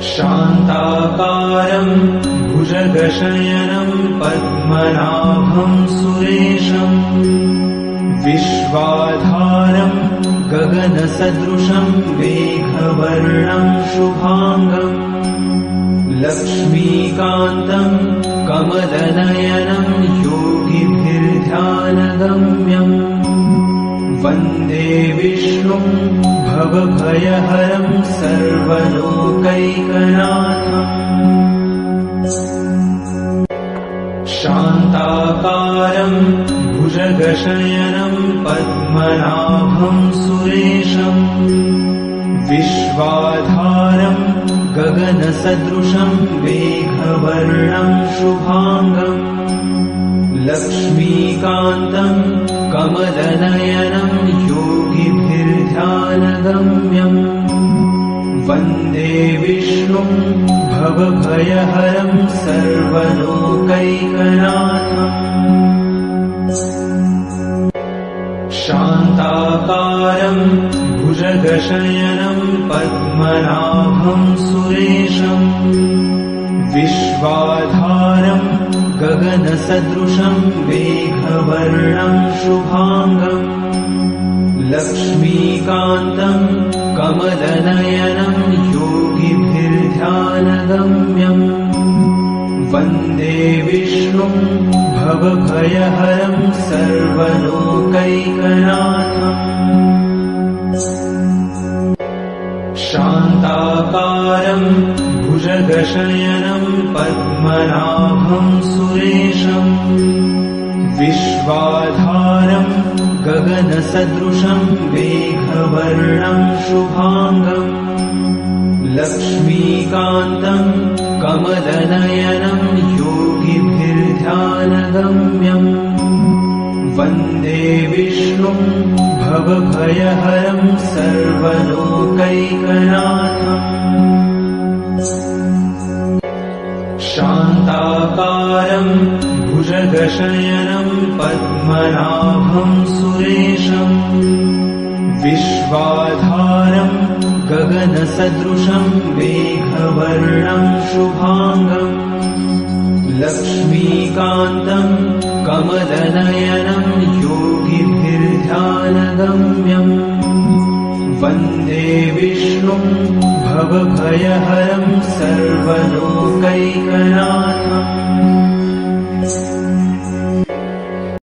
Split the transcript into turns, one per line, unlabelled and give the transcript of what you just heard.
शान्ताकारम् भुजगशयनम् पद्मनाभम् सुरेशम् विश्वाधारम् गगनसदृशम् मेघवर्णम् शुभाङ्गम् लक्ष्मीकान्तम् कमलनयनम् योगिभिर्ध्यानगम्यम् वन्दे विष्णुम् भवभयहरम् सर्वलोकैकनाथम् शान्ताकारम् भुजगशयनम् पद्मनाभम् सुरेशम् विश्वाधारम् गगनसदृशम् मेघवर्णम् शुभाङ्गम् लक्ष्मीकान्तम् कमलनयनम् योगिभिर्ध्यानगम्यम् वन्दे विष्णुम् भवभयहरम् सर्वलोकैकनाथम् शान्ताकारम् भुजगशयनम् पद्मनाभम् सुरेशम् विश्वाधारम् गगनसदृशम् मेघवर्णम् शुभाङ्गम् लक्ष्मीकान्तम् कमलनयनम् योगिभिर्ध्यानगम्यम् वन्दे विष्णुम् भवभयहरम् सर्वलोकैकनाथम् शान्ताकारम् भुजगशयनम् पद्मनाभम् सुरेशम् विश्वाधारम् गगनसदृशम् मेघवर्णम् शुभाङ्गम् लक्ष्मीकान्तम् कमलनयनम् योगिभिर्ध्यानगम्यम् वन्दे विष्णुम् भवभयहरम् सर्वलोकैकनाथम् शान्ताकारम् भुजगशयनम् पद्मनाभम् सुरेशम् विश्वाधारम् गगनसदृशम् मेघवर्णम् शुभाङ्गम् लक्ष्मीकान्तम् कमलनयनम् योगिभिर्ध्यानगम्यम् वन्दे विष्णुम् भवभयहरम् सर्वलोकैकनाथम्